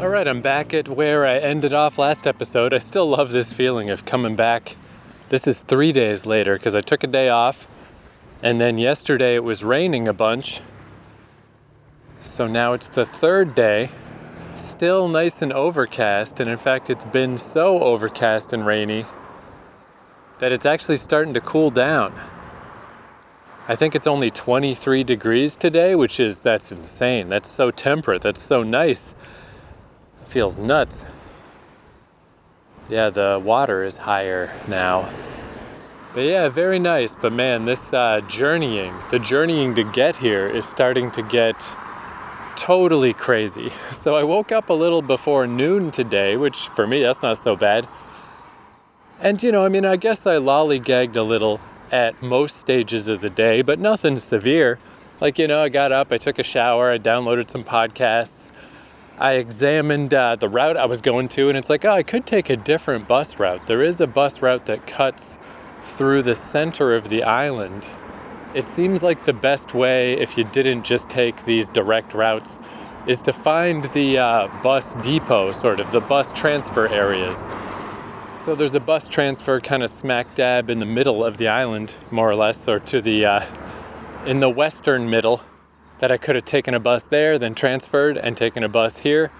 Alright, I'm back at where I ended off last episode. I still love this feeling of coming back. This is 3 days later because I took a day off, and then yesterday it was raining a bunch. So now it's the third day, still nice and overcast, and in fact it's been so overcast and rainy that it's actually starting to cool down. I think it's only 23 degrees today, that's insane. That's so temperate, that's so nice. Feels nuts. Yeah, the water is higher now. But yeah, very nice. But man, this the journeying to get here is starting to get totally crazy. So I woke up a little before noon today, which for me, that's not so bad. And I guess I lollygagged a little at most stages of the day, but nothing severe. Like, I got up, I took a shower, I downloaded some podcasts. I examined the route I was going to, and it's like, I could take a different bus route. There is a bus route that cuts through the center of the island. It seems like the best way, if you didn't just take these direct routes, is to find the bus depot, sort of, the bus transfer areas. So there's a bus transfer kind of smack dab in the middle of the island, more or less, or to the, in the western middle, that I could have taken a bus there, then transferred and taken a bus here.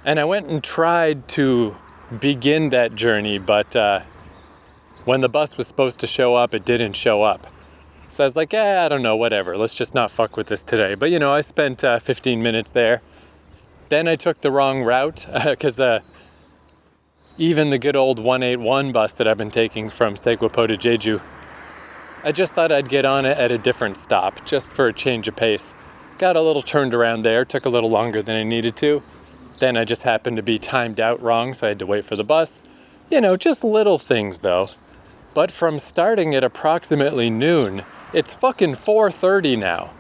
And I went and tried to begin that journey, but when the bus was supposed to show up, it didn't show up. So I was like, I don't know, whatever. Let's just not fuck with this today. But I spent 15 minutes there. Then I took the wrong route because even the good old 181 bus that I've been taking from Seogwipo to Jeju, I just thought I'd get on it at a different stop, just for a change of pace. Got a little turned around there, took a little longer than I needed to. Then I just happened to be timed out wrong, so I had to wait for the bus. Just little things though. But from starting at approximately noon, it's fucking 4:30 now.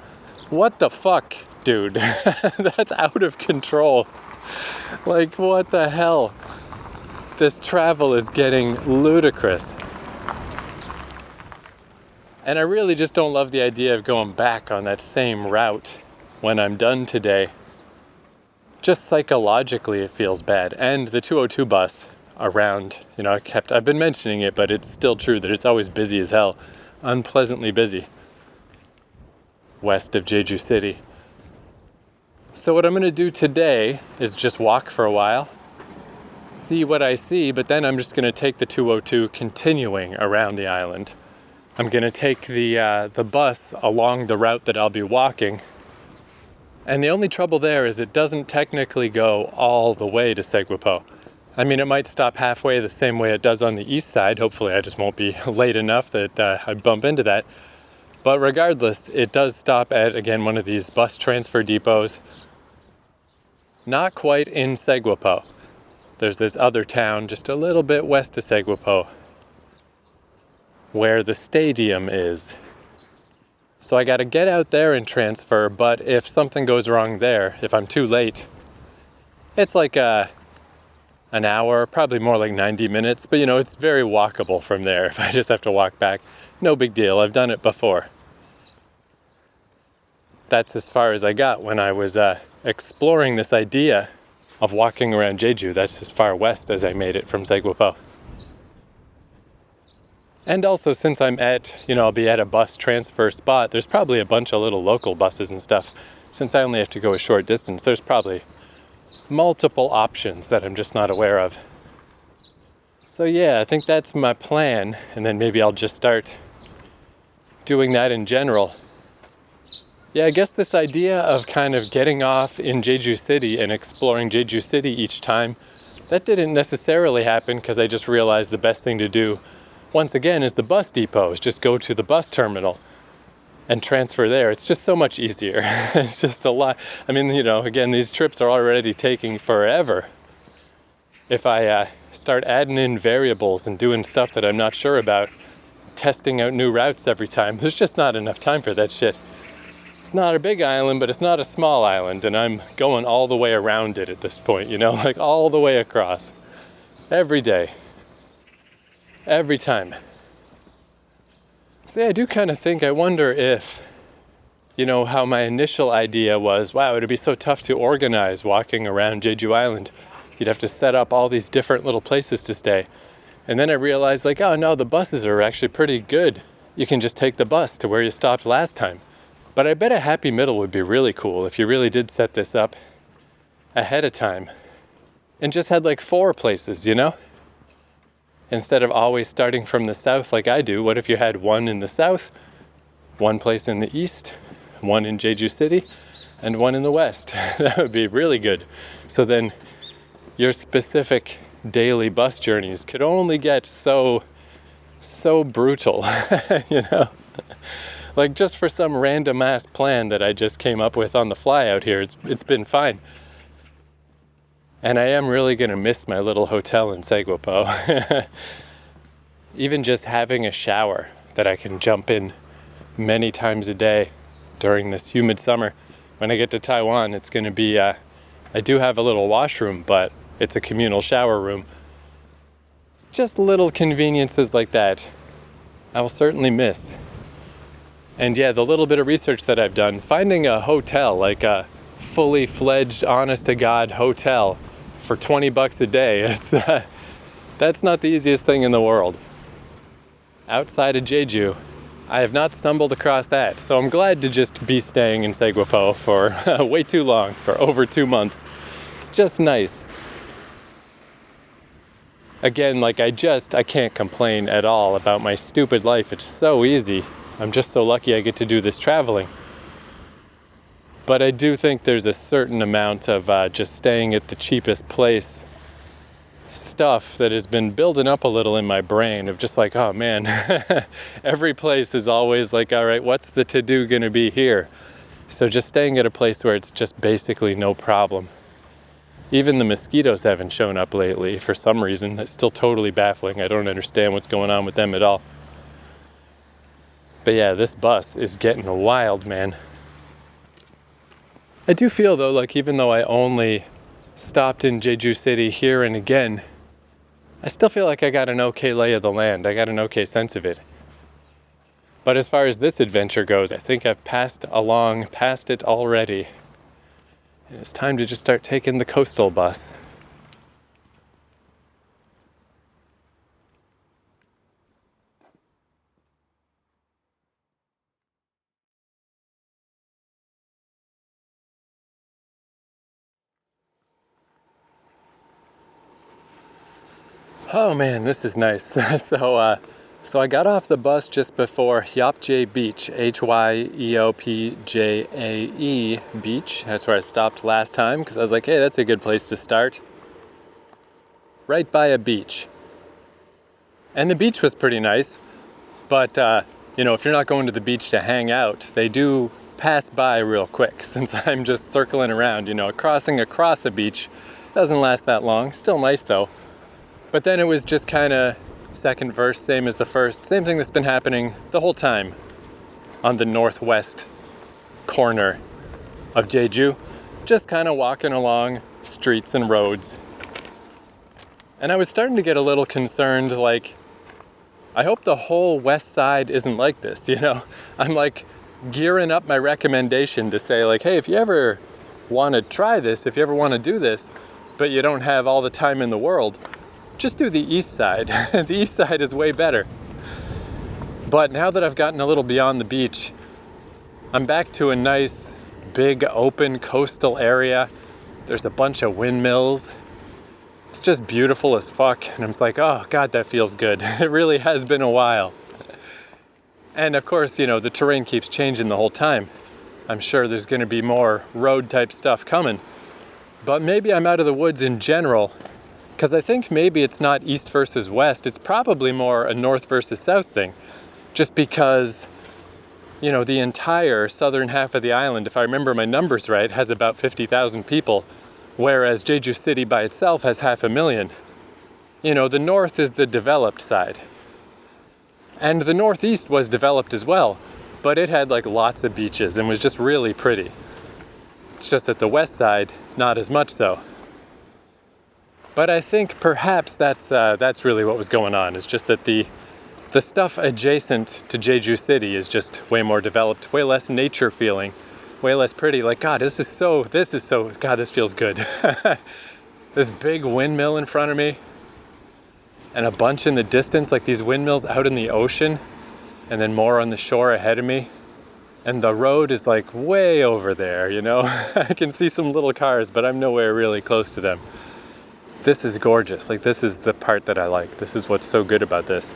What the fuck, dude? That's out of control. Like, what the hell? This travel is getting ludicrous. And I really just don't love the idea of going back on that same route when I'm done today. Just psychologically it feels bad. And the 202 bus around, I've been mentioning it, but it's still true that it's always busy as hell. Unpleasantly busy. West of Jeju City. So what I'm going to do today is just walk for a while, see what I see, but then I'm just going to take the 202 continuing around the island. I'm going to take the bus along the route that I'll be walking. And the only trouble there is it doesn't technically go all the way to Seogwipo. I mean, it might stop halfway the same way it does on the east side. Hopefully I just won't be late enough that I bump into that. But regardless, it does stop at, again, one of these bus transfer depots. Not quite in Seogwipo. There's this other town just a little bit west of Seogwipo, where the stadium is. So I got to get out there and transfer, but if something goes wrong there, if I'm too late, it's like an hour, probably more like 90 minutes, but it's very walkable from there. If I just have to walk back, no big deal. I've done it before. That's as far as I got when I was exploring this idea of walking around Jeju. That's as far west as I made it from Seogwipo. And also, since I'm I'll be at a bus transfer spot, there's probably a bunch of little local buses and stuff. Since I only have to go a short distance, there's probably multiple options that I'm just not aware of. So yeah, I think that's my plan, and then maybe I'll just start doing that in general. Yeah, I guess this idea of kind of getting off in Jeju City and exploring Jeju City each time, that didn't necessarily happen because I just realized the best thing to do once again is the bus depot, is just go to the bus terminal and transfer there. It's just so much easier. It's just a lot. I mean, again, these trips are already taking forever. If I start adding in variables and doing stuff that I'm not sure about, testing out new routes every time, there's just not enough time for that shit. It's not a big island, but it's not a small island, and I'm going all the way around it at this point, like all the way across. Every day. Every time. See, I do kind of think, I wonder if how my initial idea was, wow, it'd be so tough to organize walking around Jeju Island. You'd have to set up all these different little places to stay. And then I realized, like, oh no, the buses are actually pretty good. You can just take the bus to where you stopped last time. But I bet a happy middle would be really cool if you really did set this up ahead of time and just had like 4 places, Instead of always starting from the south like I do, what if you had 1 in the south, 1 place in the east, 1 in Jeju City, and 1 in the west? That would be really good. So then your specific daily bus journeys could only get so brutal, Like just for some random ass plan that I just came up with on the fly out here, it's been fine. And I am really going to miss my little hotel in Seogwipo. Even just having a shower that I can jump in many times a day during this humid summer. When I get to Taiwan, it's going to be, I do have a little washroom, but it's a communal shower room. Just little conveniences like that I will certainly miss. And yeah, the little bit of research that I've done, finding a hotel, like a fully fledged, honest to God hotel for $20 a day, that's not the easiest thing in the world. Outside of Jeju, I have not stumbled across that. So I'm glad to just be staying in Seogwipo for way too long, for over 2 months. It's just nice. Again, like I can't complain at all about my stupid life. It's so easy. I'm just so lucky I get to do this traveling. But I do think there's a certain amount of just staying at the cheapest place stuff that has been building up a little in my brain of just like, oh man, every place is always like, all right, what's the to-do gonna be here? So just staying at a place where it's just basically no problem. Even the mosquitoes haven't shown up lately for some reason. It's still totally baffling. I don't understand what's going on with them at all. But yeah, this bus is getting wild, man. I do feel though, like even though I only stopped in Jeju City here and again, I still feel like I got an okay lay of the land. I got an okay sense of it. But as far as this adventure goes, I think I've passed it already. And it's time to just start taking the coastal bus. Oh man, this is nice. So I got off the bus just before Hyeopjae Beach, Hyeopjae Beach. That's where I stopped last time because I was like, hey, that's a good place to start. Right by a beach. And the beach was pretty nice, but if you're not going to the beach to hang out, they do pass by real quick since I'm just circling around, crossing across a beach doesn't last that long. Still nice though. But then it was just kind of second verse, same as the first. Same thing that's been happening the whole time on the northwest corner of Jeju. Just kind of walking along streets and roads. And I was starting to get a little concerned, like, I hope the whole west side isn't like this, I'm like gearing up my recommendation to say like, hey, if you ever want to try this, if you ever want to do this, but you don't have all the time in the world, just do the east side. The east side is way better. But now that I've gotten a little beyond the beach, I'm back to a nice, big, open coastal area. There's a bunch of windmills. It's just beautiful as fuck. And I'm just like, oh God, that feels good. It really has been a while. And of course, the terrain keeps changing the whole time. I'm sure there's gonna be more road type stuff coming. But maybe I'm out of the woods in general, because I think maybe it's not east versus west. It's probably more a north versus south thing. Just because, the entire southern half of the island, if I remember my numbers right, has about 50,000 people, whereas Jeju City by itself has 500,000. The north is the developed side. And the northeast was developed as well, but it had like lots of beaches and was just really pretty. It's just that the west side, not as much so. But I think perhaps that's really what was going on. It's just that the The stuff adjacent to Jeju City is just way more developed, way less nature feeling, way less pretty. Like, God, this is so, God, this feels good. This big windmill in front of me and a bunch in the distance, like these windmills out in the ocean and then more on the shore ahead of me. And the road is like way over there, you know? I can see some little cars, but I'm nowhere really close to them. This is gorgeous. Like, this is the part that I like. This is what's so good about this.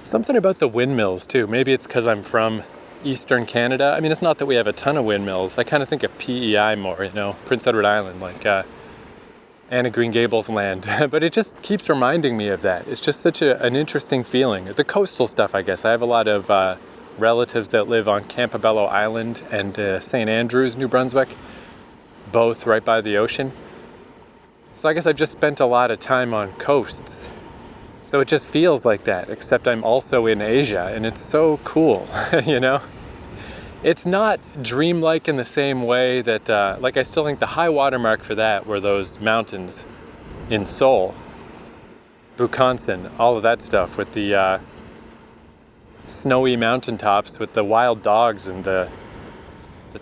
Something about the windmills too. Maybe it's because I'm from Eastern Canada. I mean, it's not that we have a ton of windmills. I kind of think of PEI more, you know, Prince Edward Island, like Anne of Green Gables land. But it just keeps reminding me of that. It's just such an interesting feeling. The coastal stuff, I guess. I have a lot of relatives that live on Campobello Island and St. Andrews, New Brunswick, both right by the ocean. So I guess I've just spent a lot of time on coasts. So it just feels like that, except I'm also in Asia, and it's so cool, you know? It's not dreamlike in the same way that, like, I still think the high watermark for that were those mountains in Seoul, Bukhansan, all of that stuff with the snowy mountaintops with the wild dogs and the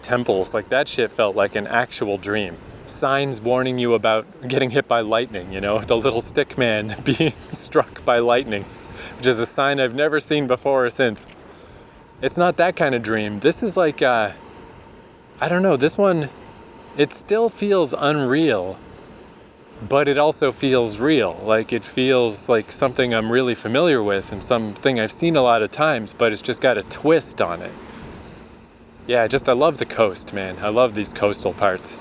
temples. Like, that shit felt like an actual dream. Signs warning you about getting hit by lightning, you know, the little stick man being struck by lightning, which is a sign I've never seen before or since. It's not that kind of dream. This is like, I don't know, this one, it still feels unreal, but it also feels real. Like, it feels like something I'm really familiar with and something I've seen a lot of times, but it's just got a twist on it. Yeah, I love the coast, man. I love these coastal parts.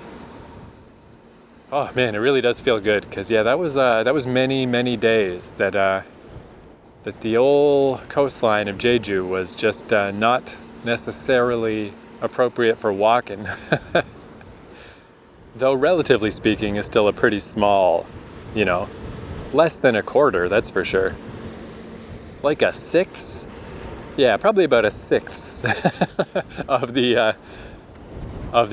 Oh man, it really does feel good, because yeah, that was many days that the old coastline of Jeju was just not necessarily appropriate for walking. Though relatively speaking is still a pretty small, you know, less than a quarter, that's for sure. Like a sixth? Yeah, probably about a sixth of the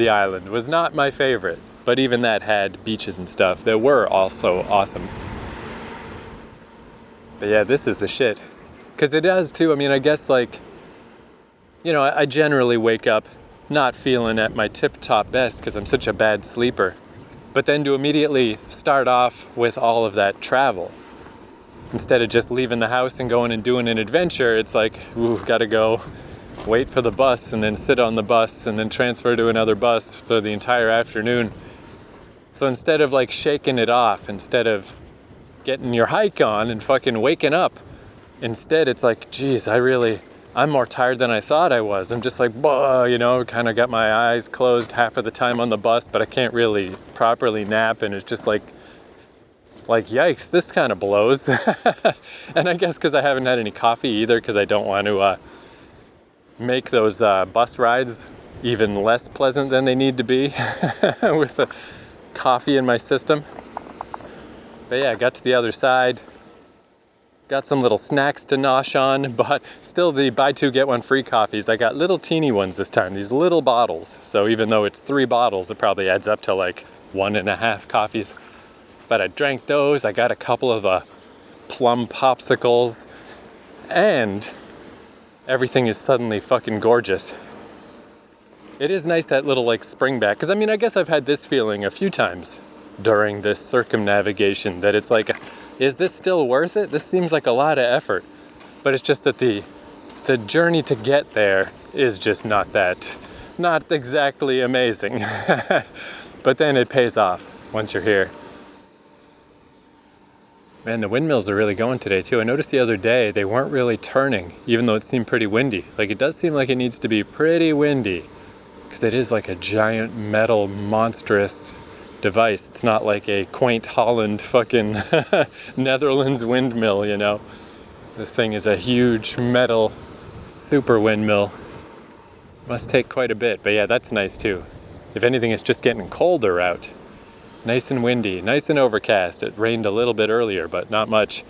island. Was not my favorite. But even that had beaches and stuff that were also awesome. But yeah, this is the shit. Because it does too. I mean, I guess, like, you know, I generally wake up not feeling at my tip-top best because I'm such a bad sleeper. But then to immediately start off with all of that travel, instead of just leaving the house and going and doing an adventure, it's like, ooh, gotta go wait for the bus and then sit on the bus and then transfer to another bus for the entire afternoon. So instead of like shaking it off, instead of getting your hike on and fucking waking up, instead it's like, geez, I'm more tired than I thought I was. I'm just like, bah, you know, kind of got my eyes closed half of the time on the bus, but I can't really properly nap, and it's just like yikes, this kind of blows. And I guess because I haven't had any coffee either, because I don't want to make those bus rides even less pleasant than they need to be with the coffee in my system. But yeah, I got to the other side, got some little snacks to nosh on, but still the buy two get one free coffees. I got little teeny ones this time, these little bottles. So even though it's 3 bottles, it probably adds up to like 1.5 coffees. But I drank those. I got a couple of plum popsicles, and everything is suddenly fucking gorgeous. It is nice, that little like spring back, because I mean, I guess I've had this feeling a few times during this circumnavigation, that it's like, is this still worth it? This seems like a lot of effort, but it's just that the journey to get there is just not exactly amazing. But then it pays off once you're here. Man, the windmills are really going today too. I noticed the other day they weren't really turning, even though it seemed pretty windy. Like, it does seem like it needs to be pretty windy, because it is like a giant metal monstrous device. It's not like a quaint Holland fucking Netherlands windmill, you know. This thing is a huge metal super windmill. Must take quite a bit, but yeah, that's nice too. If anything, it's just getting colder out. Nice and windy, nice and overcast. It rained a little bit earlier, but not much.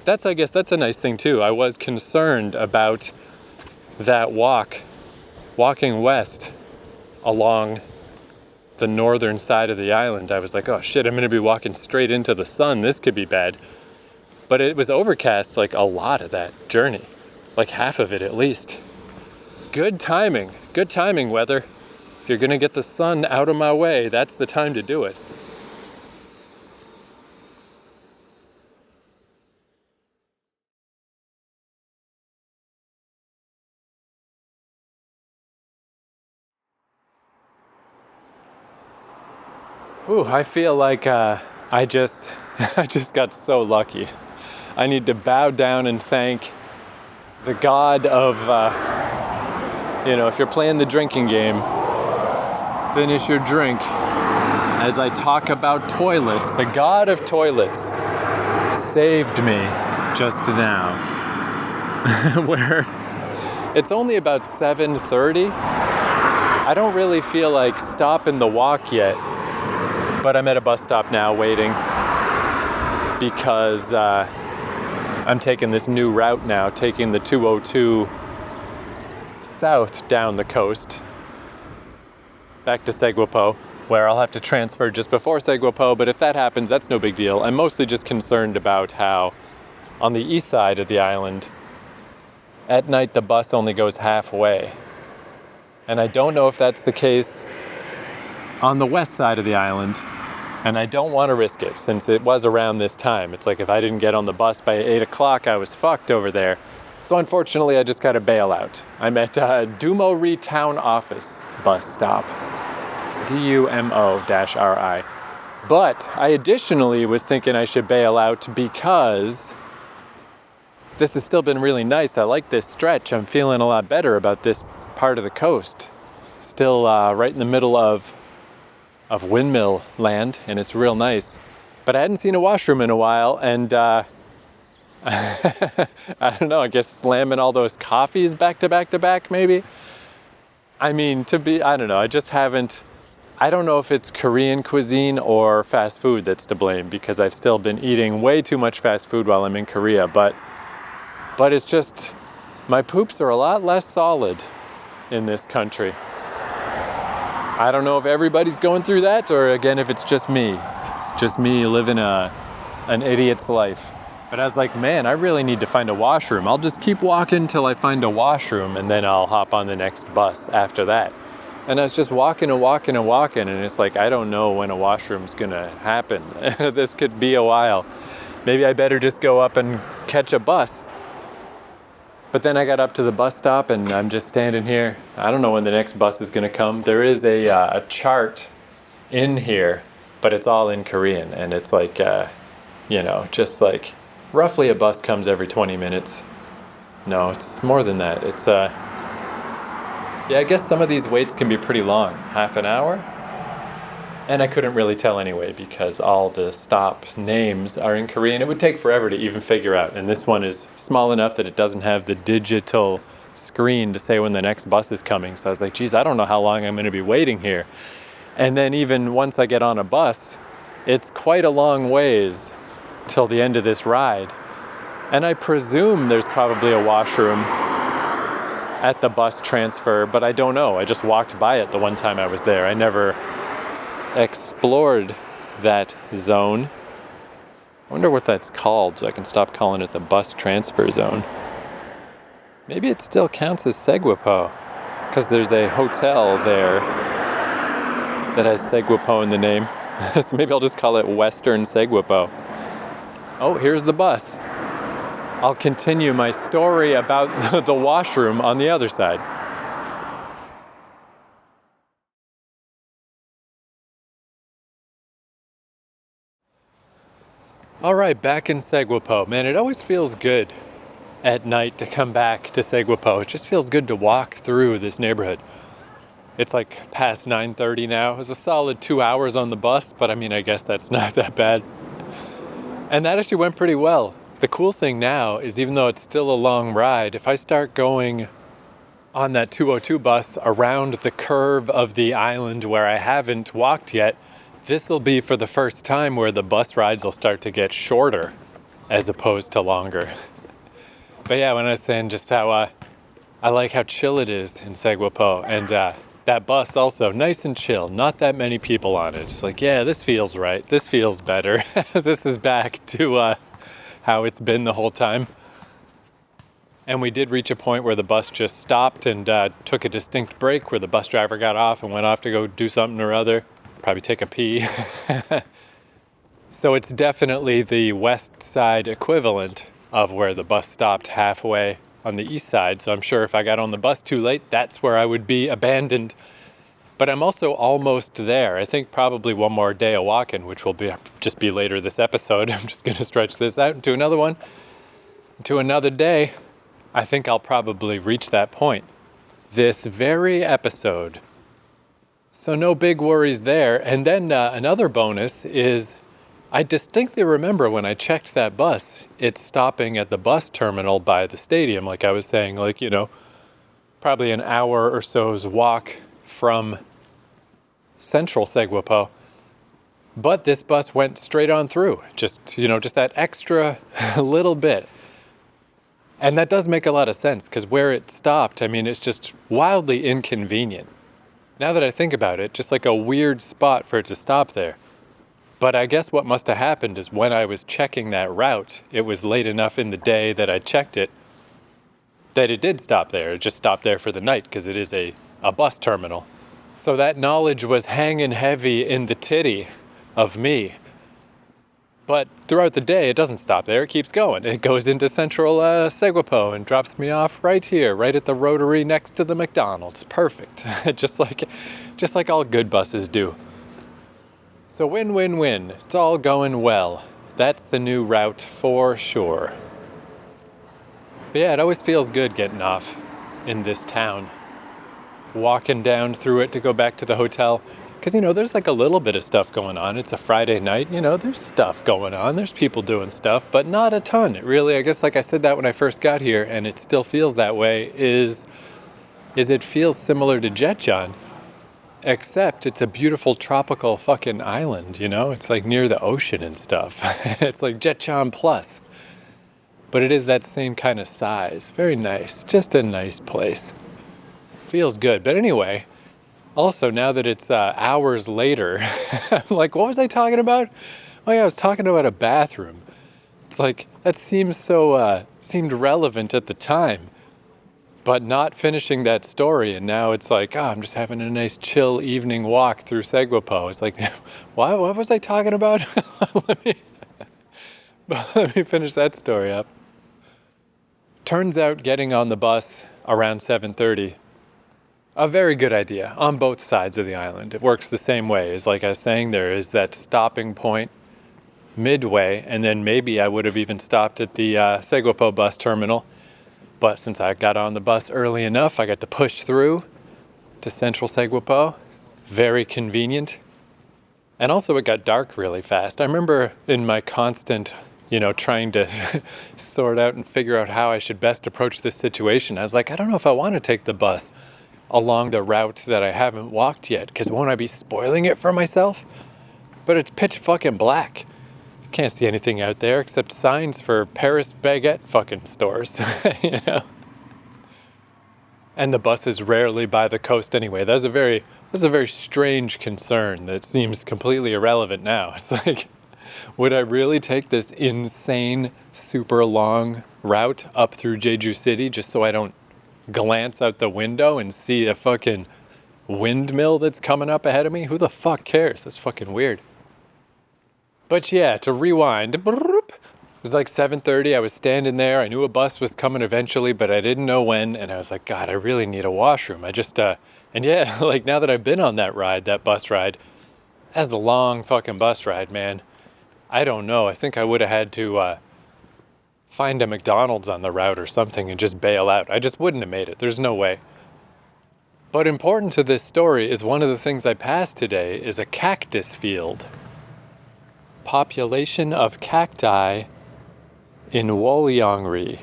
I guess that's a nice thing too. I was concerned about that walking west along the northern side of the island. I was like, oh shit, I'm gonna be walking straight into the sun. This could be bad. But it was overcast like a lot of that journey, like half of it at least. Good timing weather. If you're gonna get the sun out of my way, that's the time to do it. Ooh, I feel like I just got so lucky. I need to bow down and thank the god of, if you're playing the drinking game, finish your drink. As I talk about toilets, the god of toilets saved me just now. Where it's only about 7:30. I don't really feel like stopping the walk yet. But I'm at a bus stop now waiting because I'm taking this new route now, taking the 202 south down the coast back to Seogwipo, where I'll have to transfer just before Seogwipo, but if that happens, that's no big deal. I'm mostly just concerned about how on the east side of the island, at night the bus only goes halfway. And I don't know if that's the case on the west side of the island, and I don't want to risk it since it was around this time. It's like if I didn't get on the bus by 8 o'clock, I was fucked over there. So unfortunately, I just got to bail out. I'm at Dumo-ri Town Office bus stop, DUMO-RI. But I additionally was thinking I should bail out because this has still been really nice. I like this stretch. I'm feeling a lot better about this part of the coast. Still right in the middle of windmill land, and it's real nice. But I hadn't seen a washroom in a while, and I don't know, I guess slamming all those coffees back to back to back, maybe? I mean, I don't know, I don't know if it's Korean cuisine or fast food that's to blame, because I've still been eating way too much fast food while I'm in Korea, but it's just, my poops are a lot less solid in this country. I don't know if everybody's going through that, or again, if it's just me living an idiot's life. But I was like, man, I really need to find a washroom. I'll just keep walking till I find a washroom, and then I'll hop on the next bus after that. And I was just walking, and it's like, I don't know when a washroom's gonna happen. This could be a while. Maybe I better just go up and catch a bus. But then I got up to the bus stop, and I'm just standing here. I don't know when the next bus is going to come. There is a chart in here, but it's all in Korean. And it's like, just like roughly a bus comes every 20 minutes. No, it's more than that. It's, I guess some of these waits can be pretty long. Half an hour? And I couldn't really tell anyway because all the stop names are in Korean. It would take forever to even figure out. And this one is small enough that it doesn't have the digital screen to say when the next bus is coming. So I was like, geez, I don't know how long I'm going to be waiting here. And then even once I get on a bus, it's quite a long ways till the end of this ride. And I presume there's probably a washroom at the bus transfer, but I don't know. I just walked by it the one time I was there. I never explored that zone. I wonder what that's called, so I can stop calling it the bus transfer zone. Maybe it still counts as Seogwipo, because there's a hotel there that has Seogwipo in the name. So maybe I'll just call it Western Seogwipo. Oh, here's the bus. I'll continue my story about the washroom on the other side. All right, back in Seogwipo. Man, it always feels good at night to come back to Seogwipo. It just feels good to walk through this neighborhood. It's like past 9:30 now. It was a solid 2 hours on the bus, but I mean, I guess that's not that bad. And that actually went pretty well. The cool thing now is even though it's still a long ride, if I start going on that 202 bus around the curve of the island where I haven't walked yet, this will be for the first time where the bus rides will start to get shorter as opposed to longer. But yeah, when I was saying just how I like how chill it is in Seogwipo, and that bus also nice and chill, not that many people on it. It's like, yeah, this feels right. This feels better. This is back to how it's been the whole time. And we did reach a point where the bus just stopped and took a distinct break, where the bus driver got off and went off to go do something or other, probably take a pee. So it's definitely the west side equivalent of where the bus stopped halfway on the east side. So I'm sure if I got on the bus too late, that's where I would be abandoned. But I'm also almost there. I think probably one more day of walking, which will just be later this episode. I'm just going to stretch this out into another one, into another day. I think I'll probably reach that point this very episode. So no big worries there. And then another bonus is I distinctly remember when I checked that bus, it's stopping at the bus terminal by the stadium, like I was saying, like, probably an hour or so's walk from central Seogwipo. But this bus went straight on through, just that extra little bit. And that does make a lot of sense, because where it stopped, it's just wildly inconvenient. Now that I think about it, just like a weird spot for it to stop there. But I guess what must have happened is when I was checking that route, it was late enough in the day that I checked it that it did stop there. It just stopped there for the night because it is a bus terminal. So that knowledge was hanging heavy in the titty of me. But throughout the day, it doesn't stop there. It keeps going. It goes into central Seogwipo and drops me off right here, right at the rotary next to the McDonald's. Perfect. just like all good buses do. So win-win-win. It's all going well. That's the new route for sure. But yeah, it always feels good getting off in this town. Walking down through it to go back to the hotel. Because, there's like a little bit of stuff going on. It's a Friday night, there's stuff going on. There's people doing stuff, but not a ton. It really, I guess like I said that when I first got here, and it still feels that way, is it feels similar to Jeju. Except it's a beautiful tropical fucking island, It's like near the ocean and stuff. It's like Jeju plus. But it is that same kind of size. Very nice. Just a nice place. Feels good. But anyway, also now that it's hours later, I'm like, what was I talking about? Oh yeah, I was talking about a bathroom. It's like, that seemed relevant at the time. But not finishing that story, and now it's like, I'm just having a nice chill evening walk through Seogwipo. It's like, what was I talking about? Let me finish that story up. Turns out getting on the bus around 7:30, a very good idea on both sides of the island. It works the same way. As like I was saying, there is that stopping point midway, and then maybe I would have even stopped at the Seogwipo bus terminal. But since I got on the bus early enough, I got to push through to central Seogwipo. Very convenient. And also it got dark really fast. I remember in my constant, trying to sort out and figure out how I should best approach this situation, I was like, I don't know if I want to take the bus along the route that I haven't walked yet, because won't I be spoiling it for myself? But it's pitch fucking black. Can't see anything out there except signs for Paris baguette fucking stores, And the bus is rarely by the coast anyway. That's a very strange concern that seems completely irrelevant now. It's like, would I really take this insane, super long route up through Jeju City just so I don't glance out the window and see a fucking windmill that's coming up ahead of me? Who the fuck cares? That's fucking weird. But yeah, to rewind, it was like 7:30. I was standing there. I knew a bus was coming eventually, but I didn't know when. And I was like, God, I really need a washroom. And yeah, like now that I've been on that bus ride, that's the long fucking bus ride, man. I don't know. I think I would have had to find a McDonald's on the route or something and just bail out. I just wouldn't have made it. There's no way. But important to this story is one of the things I passed today is a cactus field. Population of cacti in Wolyeong-ri.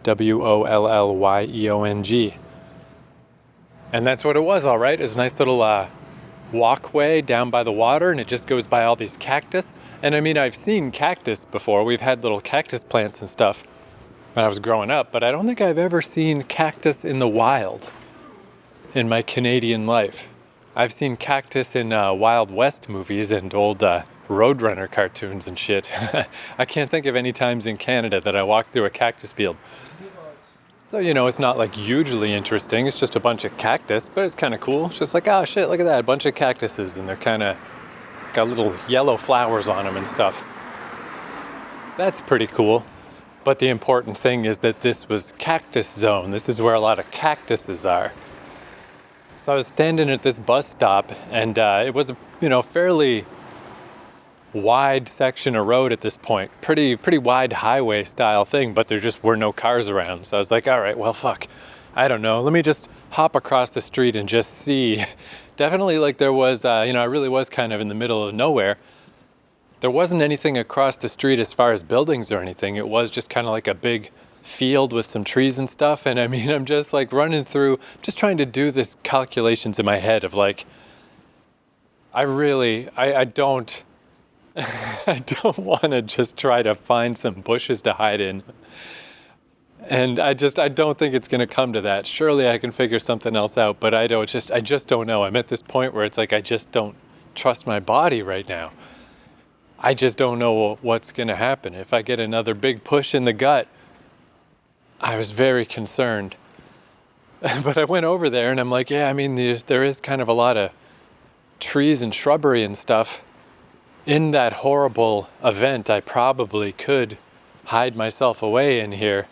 Wollyeong. And that's what it was, all right. It's a nice little walkway down by the water, and it just goes by all these cactus. And I've seen cactus before. We've had little cactus plants and stuff when I was growing up, but I don't think I've ever seen cactus in the wild in my Canadian life. I've seen cactus in Wild West movies and old Roadrunner cartoons and shit. I can't think of any times in Canada that I walked through a cactus field. So, you know, it's not like hugely interesting. It's just a bunch of cactus, but it's kind of cool. It's just like, oh shit, look at that, a bunch of cactuses, and they're kind of got little yellow flowers on them and stuff. That's pretty cool. But the important thing is that this was cactus zone. This is where a lot of cactuses are. So I was standing at this bus stop, and it was a, you know, fairly wide section of road at this point. Pretty wide highway style thing, but there just were no cars around. So I was like, all right, well, fuck. I don't know. Let me just hop across the street and just see. Definitely like there was, you know, I really was kind of in the middle of nowhere. There wasn't anything across the street as far as buildings or anything. It was just kind of like a big field with some trees and stuff. And I mean, I'm just like running through, just trying to do this calculations in my head of like, I don't I don't want to just try to find some bushes to hide in. And I don't think it's going to come to that. Surely I can figure something else out, but I just don't know. I'm at this point where it's like, I just don't trust my body right now. I just don't know what's going to happen. If I get another big push in the gut, I was very concerned. But I went over there and I'm like, yeah, I mean, there is kind of a lot of trees and shrubbery and stuff. In that horrible event, I probably could hide myself away in here.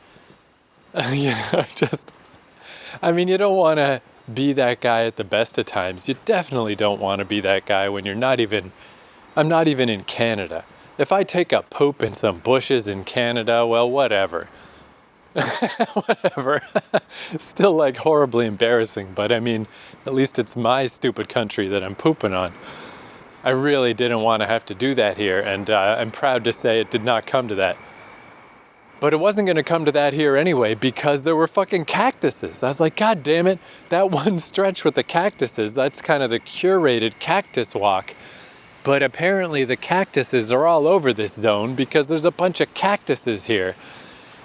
You know, I mean, you don't want to be that guy at the best of times. You definitely don't want to be that guy when I'm not even in Canada. If I take a poop in some bushes in Canada, well, whatever. Whatever. Still like horribly embarrassing, but I mean, at least it's my stupid country that I'm pooping on. I really didn't want to have to do that here, and I'm proud to say it did not come to that. But it wasn't going to come to that here anyway, because there were fucking cactuses. I was like, God damn it, that one stretch with the cactuses, that's kind of the curated cactus walk. But apparently the cactuses are all over this zone because there's a bunch of cactuses here.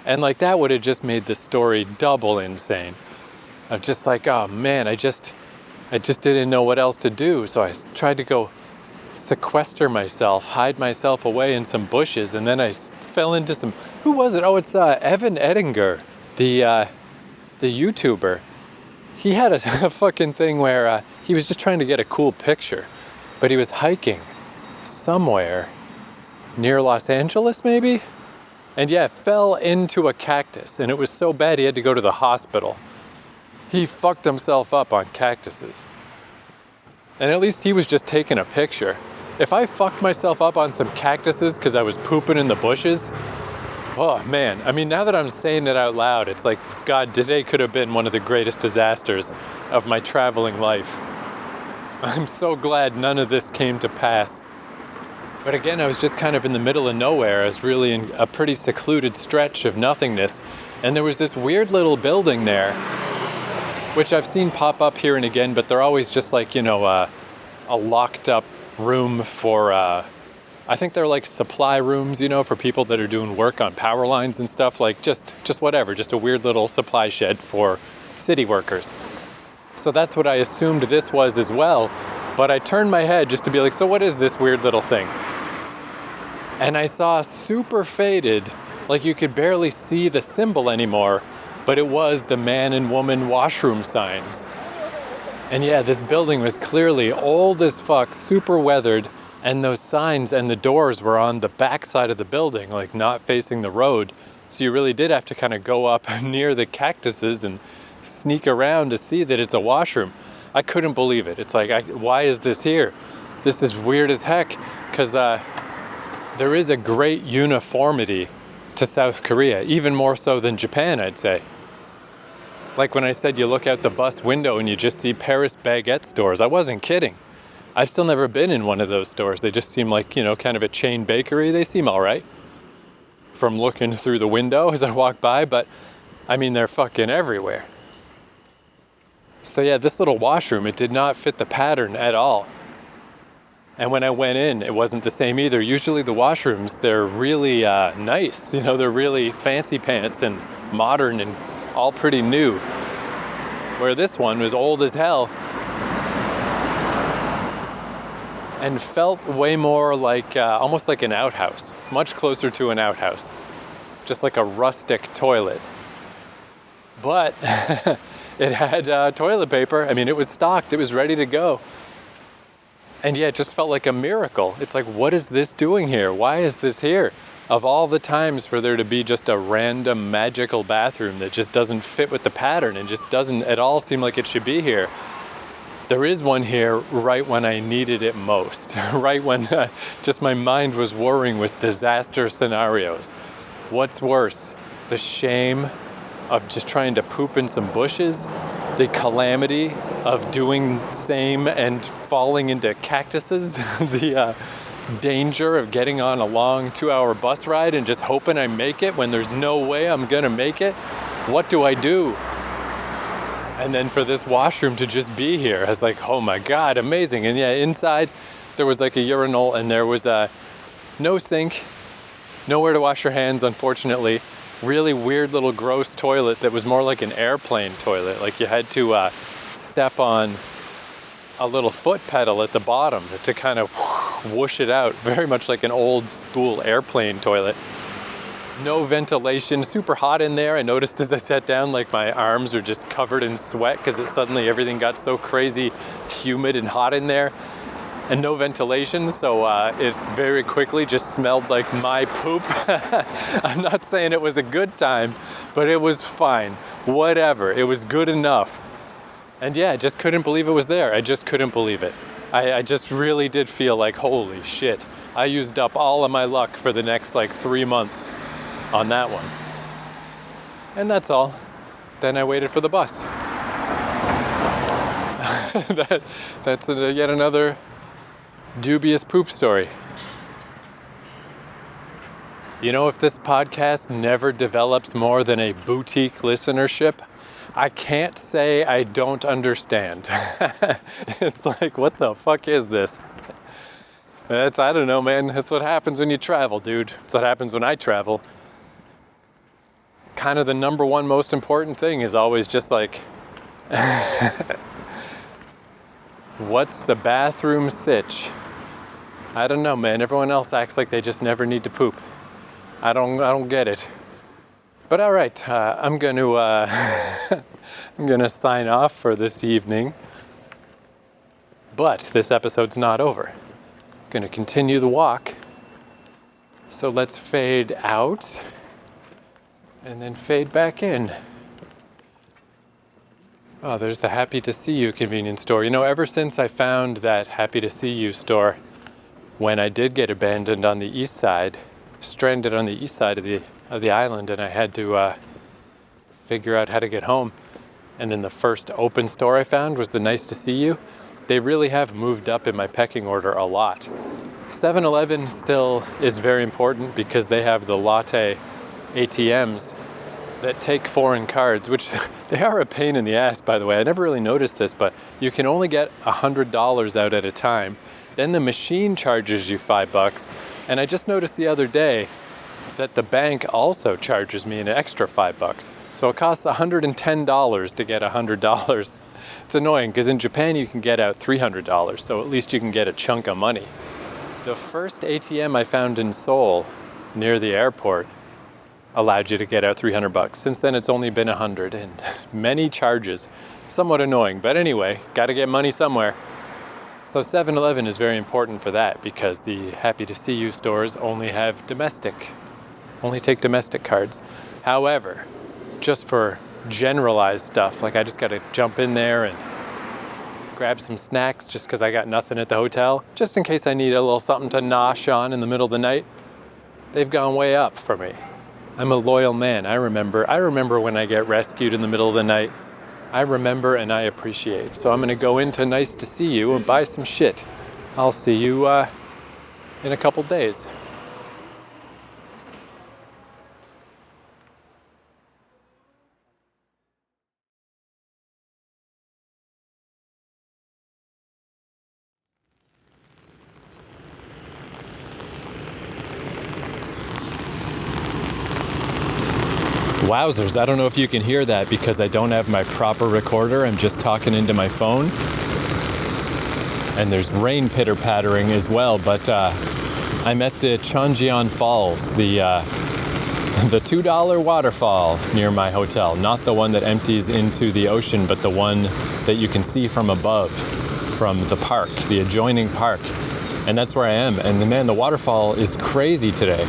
And like that would have just made the story double insane. I'm just like, oh man, I just didn't know what else to do. So I tried to go sequester myself, hide myself away in some bushes, and then I fell into some, who was it? Oh, it's Evan Edinger, the YouTuber. He had a fucking thing where he was just trying to get a cool picture, but he was hiking somewhere near Los Angeles maybe, and yeah, fell into a cactus, and it was so bad he had to go to the hospital. He fucked himself up on cactuses. And at least he was just taking a picture. If I fucked myself up on some cactuses because I was pooping in the bushes, oh man, I mean, now that I'm saying it out loud, it's like, God, today could have been one of the greatest disasters of my traveling life. I'm so glad none of this came to pass. But again, I was just kind of in the middle of nowhere. I was really in a pretty secluded stretch of nothingness. And there was this weird little building there, which I've seen pop up here and again, but they're always just like, you know, a locked up room for, I think they're like supply rooms, you know, for people that are doing work on power lines and stuff, like just whatever, just a weird little supply shed for city workers. So that's what I assumed this was as well, but I turned my head just to be like, so what is this weird little thing? And I saw super faded, like you could barely see the symbol anymore, but it was the man and woman washroom signs. And yeah, this building was clearly old as fuck, super weathered, and those signs and the doors were on the back side of the building, like not facing the road. So you really did have to kind of go up near the cactuses and sneak around to see that it's a washroom. I couldn't believe it. It's like, why is this here? This is weird as heck, because there is a great uniformity to South Korea, even more so than Japan, I'd say. Like when I said you look out the bus window and you just see Paris baguette stores, I wasn't kidding. I've still never been in one of those stores. They just seem like, you know, kind of a chain bakery. They seem all right from looking through the window as I walk by, but I mean, they're fucking everywhere. So yeah, this little washroom, it did not fit the pattern at all. And when I went in, it wasn't the same either. Usually the washrooms, they're really nice. You know, they're really fancy pants and modern and all pretty new. Where this one was old as hell. and felt way more like almost like an outhouse, much closer to an outhouse, just like a rustic toilet. But it had toilet paper. I mean, it was stocked, it was ready to go. And yeah, it just felt like a miracle. It's like, what is this doing here? Why is this here? Of all the times for there to be just a random magical bathroom that just doesn't fit with the pattern and just doesn't at all seem like it should be here, there is one here right when I needed it most, right when just my mind was worrying with disaster scenarios. What's worse, the shame of just trying to poop in some bushes, the calamity of doing same and falling into cactuses, the danger of getting on a long 2-hour bus ride and just hoping I make it when there's no way I'm gonna make it. What do I do? And then for this washroom to just be here, I was like, oh my God, amazing. And yeah, inside there was like a urinal and there was no sink, nowhere to wash your hands, unfortunately. Really weird little gross toilet that was more like an airplane toilet. Like you had to step on a little foot pedal at the bottom to kind of whoosh it out. Very much like an old school airplane toilet. No ventilation, super hot in there. I noticed as I sat down, like my arms are just covered in sweat because suddenly everything got so crazy humid and hot in there. And no ventilation, so it very quickly just smelled like my poop. I'm not saying it was a good time, but it was fine. Whatever, it was good enough. And yeah, I just couldn't believe it was there. I just couldn't believe it. I just really did feel like, holy shit. I used up all of my luck for the next like 3 months on that one. And that's all. Then I waited for the bus. That's yet another dubious poop story. You know, if this podcast never develops more than a boutique listenership, I can't say I don't understand. It's like, what the fuck is this? I don't know, man. That's what happens when you travel, dude. That's what happens when I travel. Kind of the number one most important thing is always just like, what's the bathroom sitch? I don't know, man. Everyone else acts like they just never need to poop. I don't get it. But all right, I'm gonna sign off for this evening. But this episode's not over. Gonna continue the walk. So let's fade out and then fade back in. Oh, there's the Happy to See You convenience store. You know, ever since I found that Happy to See You store, when I did get abandoned on the east side, stranded on the east side of the island, and I had to figure out how to get home. And then the first open store I found was the Nice to See You. They really have moved up in my pecking order a lot. 7-Eleven still is very important because they have the latte ATMs that take foreign cards, which they are a pain in the ass, by the way. I never really noticed this, but you can only get $100 out at a time. Then the machine charges you $5. And I just noticed the other day that the bank also charges me an extra $5. So it costs $110 to get $100. It's annoying because in Japan you can get out $300, so at least you can get a chunk of money. The first ATM I found in Seoul, near the airport, allowed you to get out $300. Since then it's only been $100 and many charges. Somewhat annoying, but anyway, gotta get money somewhere. So 7-Eleven is very important for that because the Happy to See You stores only take domestic cards. However, just for generalized stuff, like I just gotta jump in there and grab some snacks just because I got nothing at the hotel, just in case I need a little something to nosh on in the middle of the night. They've gone way up for me. I'm a loyal man. I remember when I get rescued in the middle of the night. I remember and I appreciate. So I'm gonna go into Nice to See You and buy some shit. I'll see you in a couple days. Wowzers, I don't know if you can hear that because I don't have my proper recorder. I'm just talking into my phone. and there's rain pitter-pattering as well, but I'm at the Cheonjiyeon Falls, the $2 waterfall near my hotel. Not the one that empties into the ocean, but the one that you can see from above, from the park, the adjoining park. And that's where I am. And man, the waterfall is crazy today.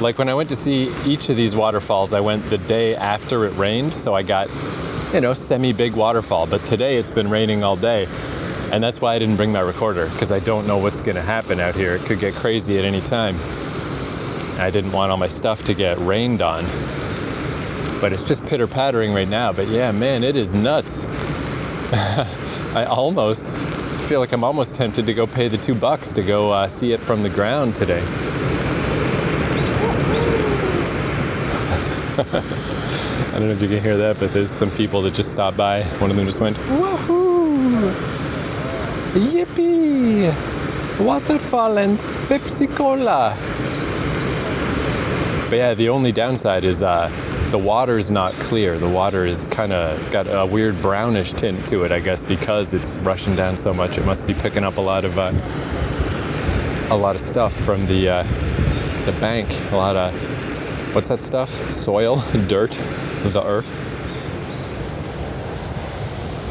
Like when I went to see each of these waterfalls, I went the day after it rained, so I got, semi-big waterfall. But today it's been raining all day. And that's why I didn't bring my recorder, because I don't know what's going to happen out here. It could get crazy at any time. I didn't want all my stuff to get rained on. But it's just pitter-pattering right now. But yeah, man, it is nuts. I almost feel like I'm almost tempted to go pay the $2 to go see it from the ground today. I don't know if you can hear that, but there's some people that just stopped by. One of them just went, woohoo! Yippee! Waterfall and Pepsi Cola! But yeah, the only downside is the water is not clear. The water is kind of got a weird brownish tint to it, I guess, because it's rushing down so much. It must be picking up a lot of stuff from the bank. A lot of, what's that stuff? Soil, dirt, the earth.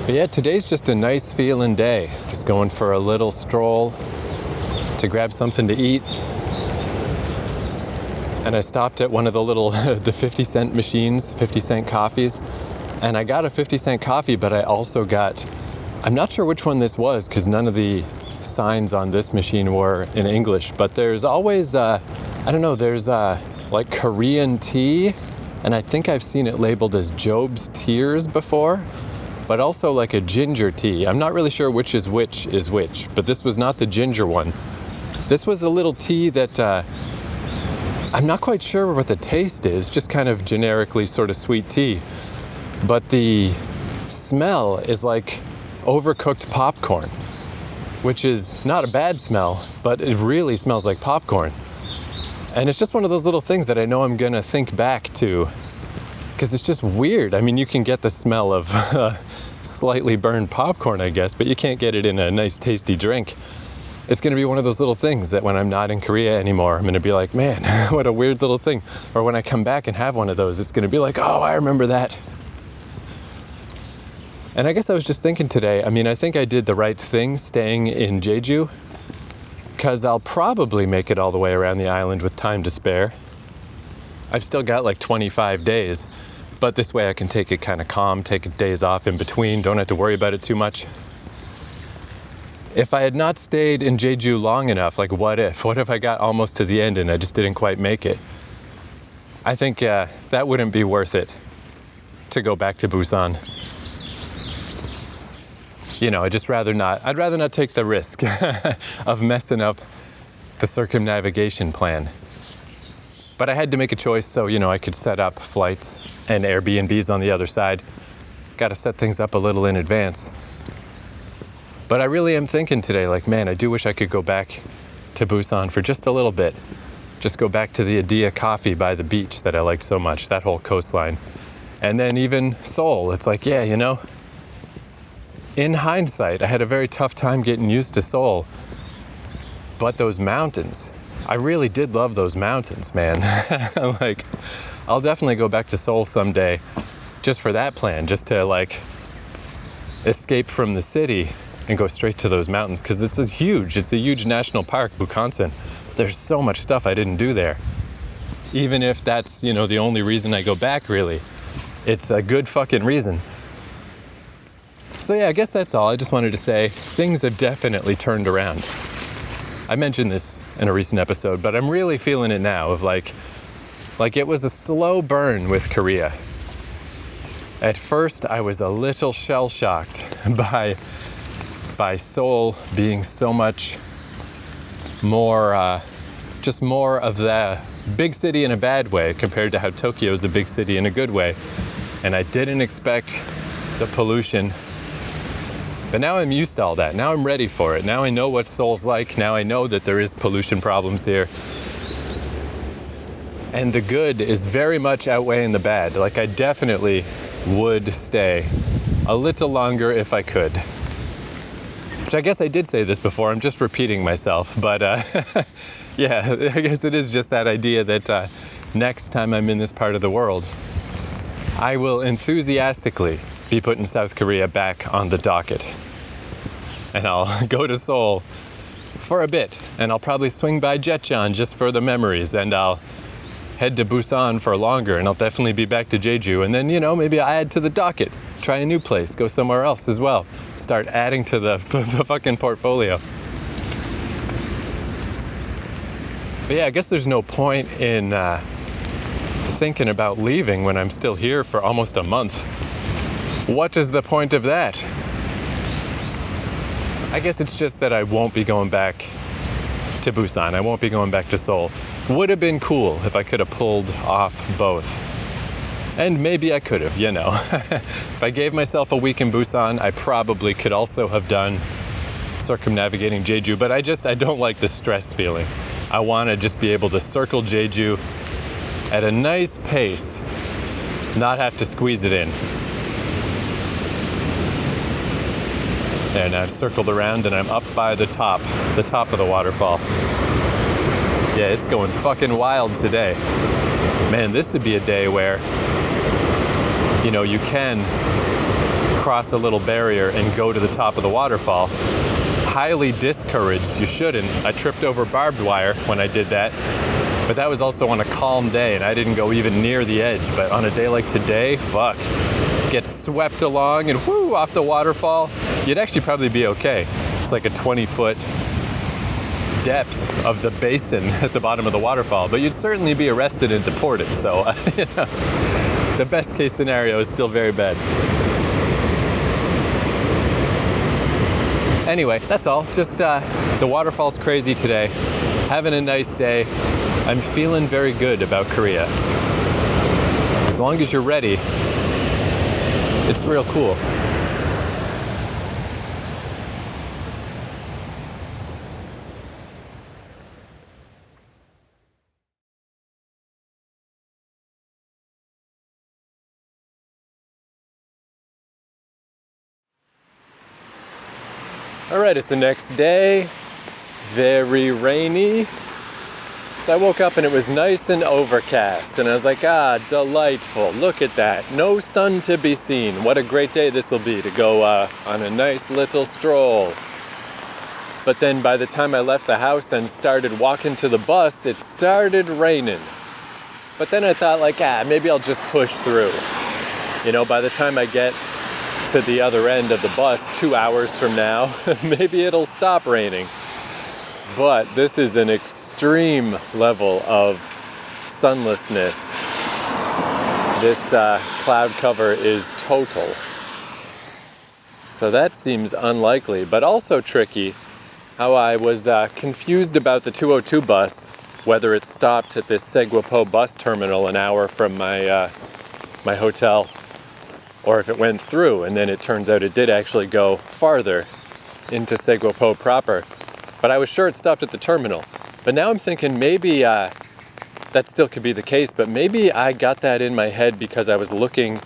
But yeah, today's just a nice feeling day. Just going for a little stroll to grab something to eat. And I stopped at one of the little, the 50-cent machines, 50-cent coffees. And I got a 50-cent coffee, but I also got, I'm not sure which one this was, because none of the signs on this machine were in English. But there's always, there's like Korean tea. And I think I've seen it labeled as Job's Tears before. But also like a ginger tea. I'm not really sure which is which, but this was not the ginger one. This was a little tea that I'm not quite sure what the taste is, just kind of generically sort of sweet tea. But the smell is like overcooked popcorn, which is not a bad smell, but it really smells like popcorn. And it's just one of those little things that I know I'm gonna think back to, because it's just weird. I mean, you can get the smell of slightly burned popcorn, I guess, but you can't get it in a nice tasty drink. It's going to be one of those little things that when I'm not in Korea anymore, I'm going to be like, man, what a weird little thing. Or when I come back and have one of those, it's going to be like, oh, I remember that. And I guess I was just thinking today, I mean, I think I did the right thing staying in Jeju, because I'll probably make it all the way around the island with time to spare. I've still got like 25 days, but this way I can take it kind of calm, take days off in between, don't have to worry about it too much. If I had not stayed in Jeju long enough, like what if I got almost to the end and I just didn't quite make it? I think that wouldn't be worth it to go back to Busan. I'd rather not take the risk of messing up the circumnavigation plan. But I had to make a choice so, I could set up flights and Airbnbs on the other side. Got to set things up a little in advance. But I really am thinking today, like, man, I do wish I could go back to Busan for just a little bit. Just go back to the Adia coffee by the beach that I liked so much, that whole coastline. And then even Seoul, it's like, yeah, in hindsight, I had a very tough time getting used to Seoul. But those mountains, I really did love those mountains, man. Like, I'll definitely go back to Seoul someday just for that plan, just to escape from the city and go straight to those mountains, because it's a huge national park, Bukhansan. There's so much stuff I didn't do there. Even if that's, the only reason I go back, really. It's a good fucking reason. So yeah, I guess that's all. I just wanted to say things have definitely turned around. I mentioned this in a recent episode, but I'm really feeling it now of like it was a slow burn with Korea. At first, I was a little shell-shocked by Seoul being so much more, just more of the big city in a bad way compared to how Tokyo is a big city in a good way. And I didn't expect the pollution. But now I'm used to all that. Now I'm ready for it. Now I know what Seoul's like. Now I know that there is pollution problems here. And the good is very much outweighing the bad. Like, I definitely would stay a little longer if I could. Which I guess I did say this before, I'm just repeating myself, but yeah, I guess it is just that idea that next time I'm in this part of the world, I will enthusiastically be putting South Korea back on the docket. And I'll go to Seoul for a bit, and I'll probably swing by Cheonjiyeon just for the memories, and I'll head to Busan for longer, and I'll definitely be back to Jeju, and then, you know, maybe I add to the docket, try a new place, go somewhere else as well, start adding to the fucking portfolio. But yeah, I guess there's no point in thinking about leaving when I'm still here for almost a month. What is the point of that? I guess it's just that I won't be going back to Busan. I won't be going back to Seoul. Would have been cool if I could have pulled off both. And maybe I could have, you know. If I gave myself a week in Busan, I probably could also have done circumnavigating Jeju, but I don't like the stress feeling. I want to just be able to circle Jeju at a nice pace, not have to squeeze it in. And I've circled around and I'm up by the top of the waterfall. Yeah, it's going fucking wild today. Man, this would be a day where, you know, you can cross a little barrier and go to the top of the waterfall. Highly discouraged, you shouldn't. I tripped over barbed wire when I did that, but that was also on a calm day and I didn't go even near the edge. But on a day like today, fuck, get swept along and whoo, off the waterfall, you'd actually probably be okay. It's like a 20-foot depth of the basin at the bottom of the waterfall, but you'd certainly be arrested and deported. So, you know, the best case scenario is still very bad. Anyway, that's all. Just the waterfall's crazy today. Having a nice day. I'm feeling very good about Korea. As long as you're ready, it's real cool. All right, it's the next day, very rainy. So I woke up and it was nice and overcast and I was like, delightful, look at that. No sun to be seen. What a great day this will be to go on a nice little stroll. But then by the time I left the house and started walking to the bus, it started raining. But then I thought like, maybe I'll just push through. You know, by the time I get to the other end of the bus 2 hours from now, maybe it'll stop raining. But this is an extreme level of sunlessness. This cloud cover is total. So that seems unlikely, but also tricky. How I was confused about the 202 bus, whether it stopped at this Seogwipo bus terminal an hour from my hotel, or if it went through, and then it turns out it did actually go farther into Seogwipo proper. But I was sure it stopped at the terminal. But now I'm thinking maybe that still could be the case, but maybe I got that in my head because I was looking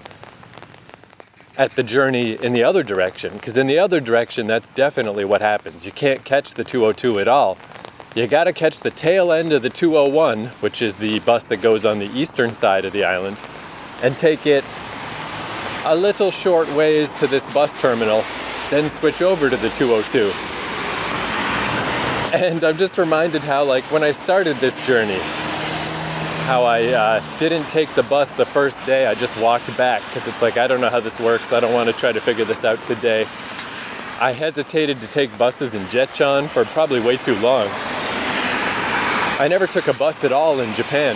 at the journey in the other direction. Because in the other direction, that's definitely what happens. You can't catch the 202 at all. You gotta catch the tail end of the 201, which is the bus that goes on the eastern side of the island, and take it a little short ways to this bus terminal, then switch over to the 202. And I'm just reminded how, like, when I started this journey, how I didn't take the bus the first day, I just walked back, because it's like, I don't know how this works, I don't want to try to figure this out today. I hesitated to take buses in Cheonjiyeon for probably way too long. I never took a bus at all in Japan.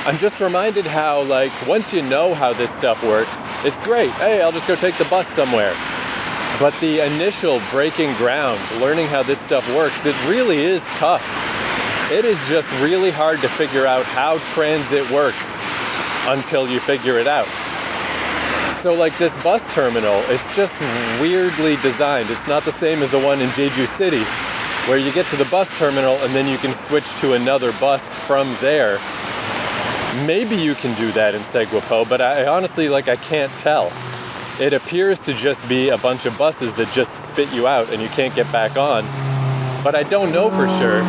I'm just reminded how, like, once you know how this stuff works, it's great. Hey, I'll just go take the bus somewhere. But the initial breaking ground, learning how this stuff works, it really is tough. It is just really hard to figure out how transit works until you figure it out. So like this bus terminal, it's just weirdly designed. It's not the same as the one in Jeju City, where you get to the bus terminal and then you can switch to another bus from there. Maybe you can do that in Seogwipo, but I honestly, I can't tell. it appears to just be a bunch of buses that just spit you out and you can't get back on. But I don't know for sure.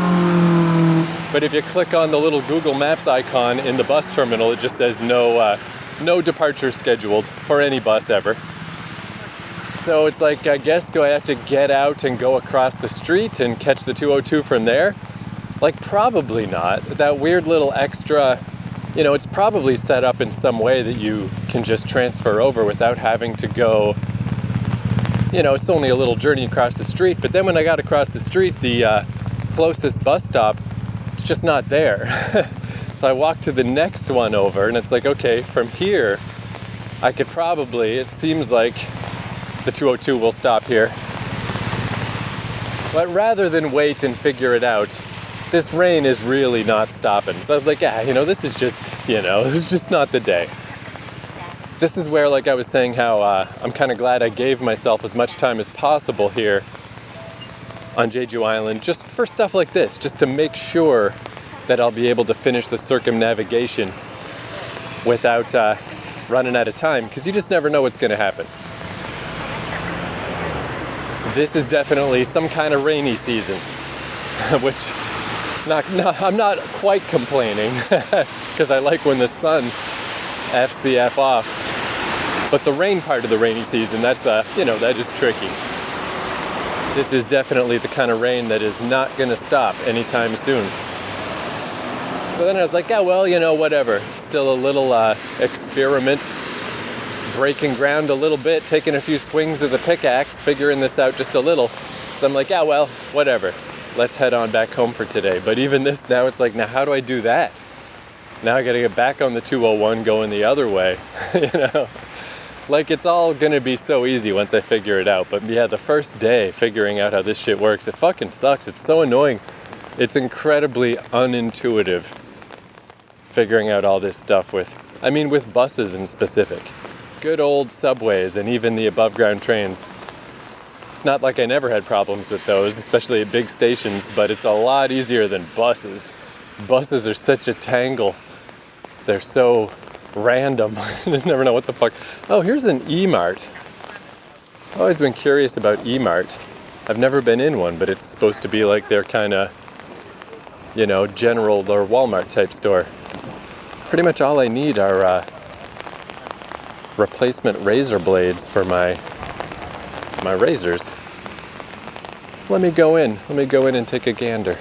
But if you click on the little Google Maps icon in the bus terminal, it just says no departure scheduled for any bus ever. So it's like, I guess, do I have to get out and go across the street and catch the 202 from there? Like, probably not. That weird little extra, you know, it's probably set up in some way that you can just transfer over without having to go, you know, it's only a little journey across the street. But then when I got across the street, the closest bus stop, it's just not there. So I walked to the next one over, and it's like, okay, from here, I could probably, it seems like the 202 will stop here. But rather than wait and figure it out, this rain is really not stopping. So I was like, yeah, you know, this is just, you know, this is just not the day. This is where, like I was saying, how I'm kind of glad I gave myself as much time as possible here on Jeju Island, just for stuff like this, just to make sure that I'll be able to finish the circumnavigation without running out of time, because you just never know what's going to happen. This is definitely some kind of rainy season, which I'm not quite complaining, because I like when the sun F's the F off. But the rain part of the rainy season, that's, you know, that is tricky. This is definitely the kind of rain that is not going to stop anytime soon. So then I was like, yeah, well, you know, whatever. Still a little experiment, breaking ground a little bit, taking a few swings of the pickaxe, figuring this out just a little. So I'm like, yeah, well, whatever. Let's head on back home for today. But even this, now it's like, now how do I do that? Now I gotta get back on the 201 going the other way, you know? Like, it's all gonna be so easy once I figure it out. But yeah, the first day figuring out how this shit works, it fucking sucks. It's so annoying. It's incredibly unintuitive figuring out all this stuff with buses in specific. Good old subways and even the above ground trains. It's not like I never had problems with those, especially at big stations, but it's a lot easier than buses. Buses are such a tangle. They're so random. You just never know what the fuck. Oh, here's an E-Mart. I've always been curious about E-Mart. I've never been in one, but it's supposed to be like their kind of, you know, general or Walmart type store. Pretty much all I need are replacement razor blades for my razors. Let me go in and take a gander.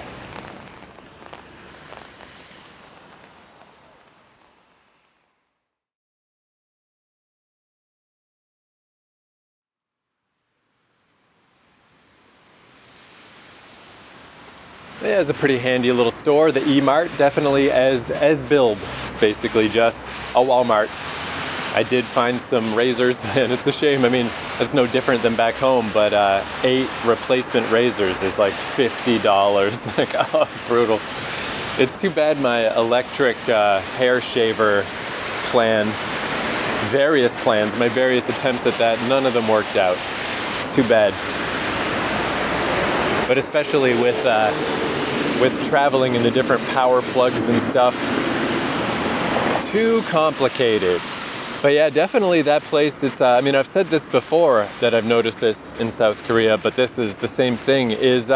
Yeah, it's a pretty handy little store. The E-Mart, definitely as billed. It's basically just a Walmart. I did find some razors, and it's a shame. I mean, it's no different than back home, but 8 replacement razors is like $50. Like, oh, brutal. It's too bad my electric hair shaver plan, various plans, my various attempts at that, none of them worked out. It's too bad. But especially with traveling in the different power plugs and stuff, too complicated. But yeah, definitely that place, it's, I mean, I've said this before that I've noticed this in South Korea, but this is the same thing, is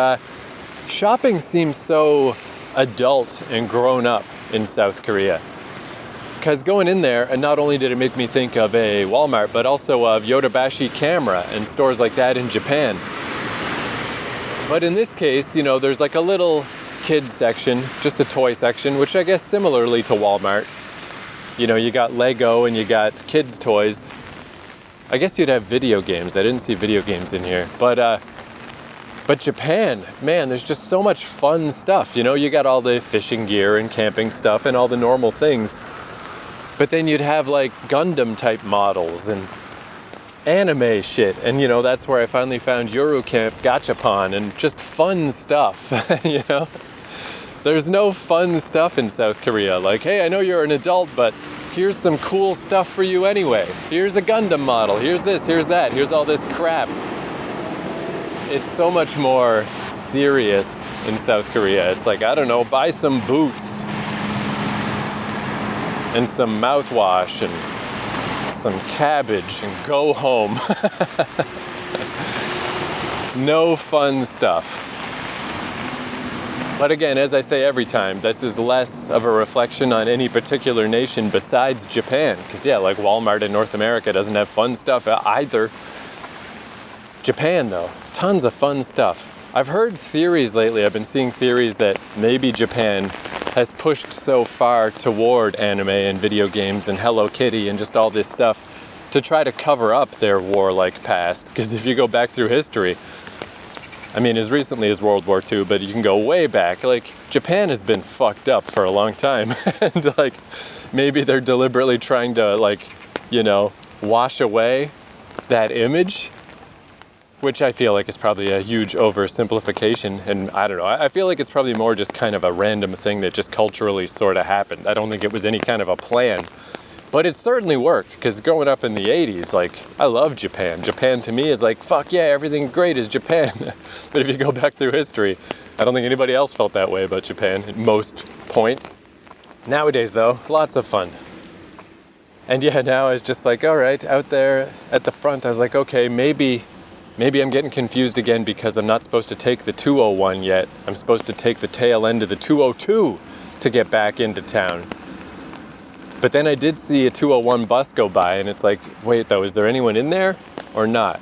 shopping seems so adult and grown up in South Korea. Because going in there, and not only did it make me think of a Walmart, but also of Yodobashi Camera and stores like that in Japan. But in this case, you know, there's like a little kids section, just a toy section, which I guess similarly to Walmart. You know, you got Lego and you got kids' toys. I guess you'd have video games. I didn't see video games in here. But Japan, man, there's just so much fun stuff. You know, you got all the fishing gear and camping stuff and all the normal things. But then you'd have like Gundam type models and anime shit. And, you know, that's where I finally found Yoru Camp Gachapon and just fun stuff, you know? There's no fun stuff in South Korea. Like, hey, I know you're an adult, but here's some cool stuff for you anyway. Here's a Gundam model. Here's this, here's that. Here's all this crap. It's so much more serious in South Korea. It's like, I don't know, buy some boots and some mouthwash and some cabbage, and go home. No fun stuff. But again, as I say every time, this is less of a reflection on any particular nation besides Japan. Because yeah, like Walmart in North America doesn't have fun stuff either. Japan though, tons of fun stuff. I've heard theories lately, I've been seeing theories that maybe Japan has pushed so far toward anime and video games and Hello Kitty and just all this stuff to try to cover up their warlike past. Because if you go back through history, I mean, as recently as World War II, but you can go way back. Like, Japan has been fucked up for a long time. And, like, maybe they're deliberately trying to, like, you know, wash away that image, which I feel like is probably a huge oversimplification. And I don't know, I feel like it's probably more just kind of a random thing that just culturally sort of happened. I don't think it was any kind of a plan. But it certainly worked, because growing up in the 80s, like, I love Japan. Japan to me is like, fuck yeah, everything great is Japan. But if you go back through history, I don't think anybody else felt that way about Japan at most points. Nowadays though, lots of fun. And yeah, now I was just like, all right, out there at the front, I was like, okay, maybe I'm getting confused again because I'm not supposed to take the 201 yet. I'm supposed to take the tail end of the 202 to get back into town. But then I did see a 201 bus go by, and it's like, wait though, is there anyone in there or not?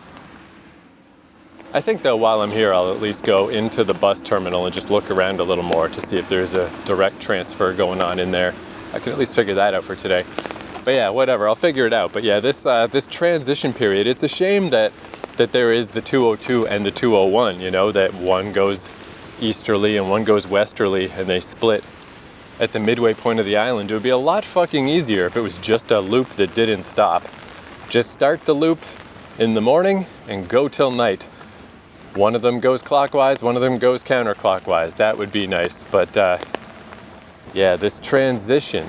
I think though, while I'm here, I'll at least go into the bus terminal and just look around a little more to see if there's a direct transfer going on in there. I can at least figure that out for today. But yeah, whatever, I'll figure it out. But yeah, this transition period, it's a shame that there is the 202 and the 201, you know, that one goes easterly and one goes westerly, and they split at the midway point of the island. It would be a lot fucking easier if it was just a loop that didn't stop. Just start the loop in the morning and go till night. One of them goes clockwise, one of them goes counterclockwise. That would be nice. But yeah, this transition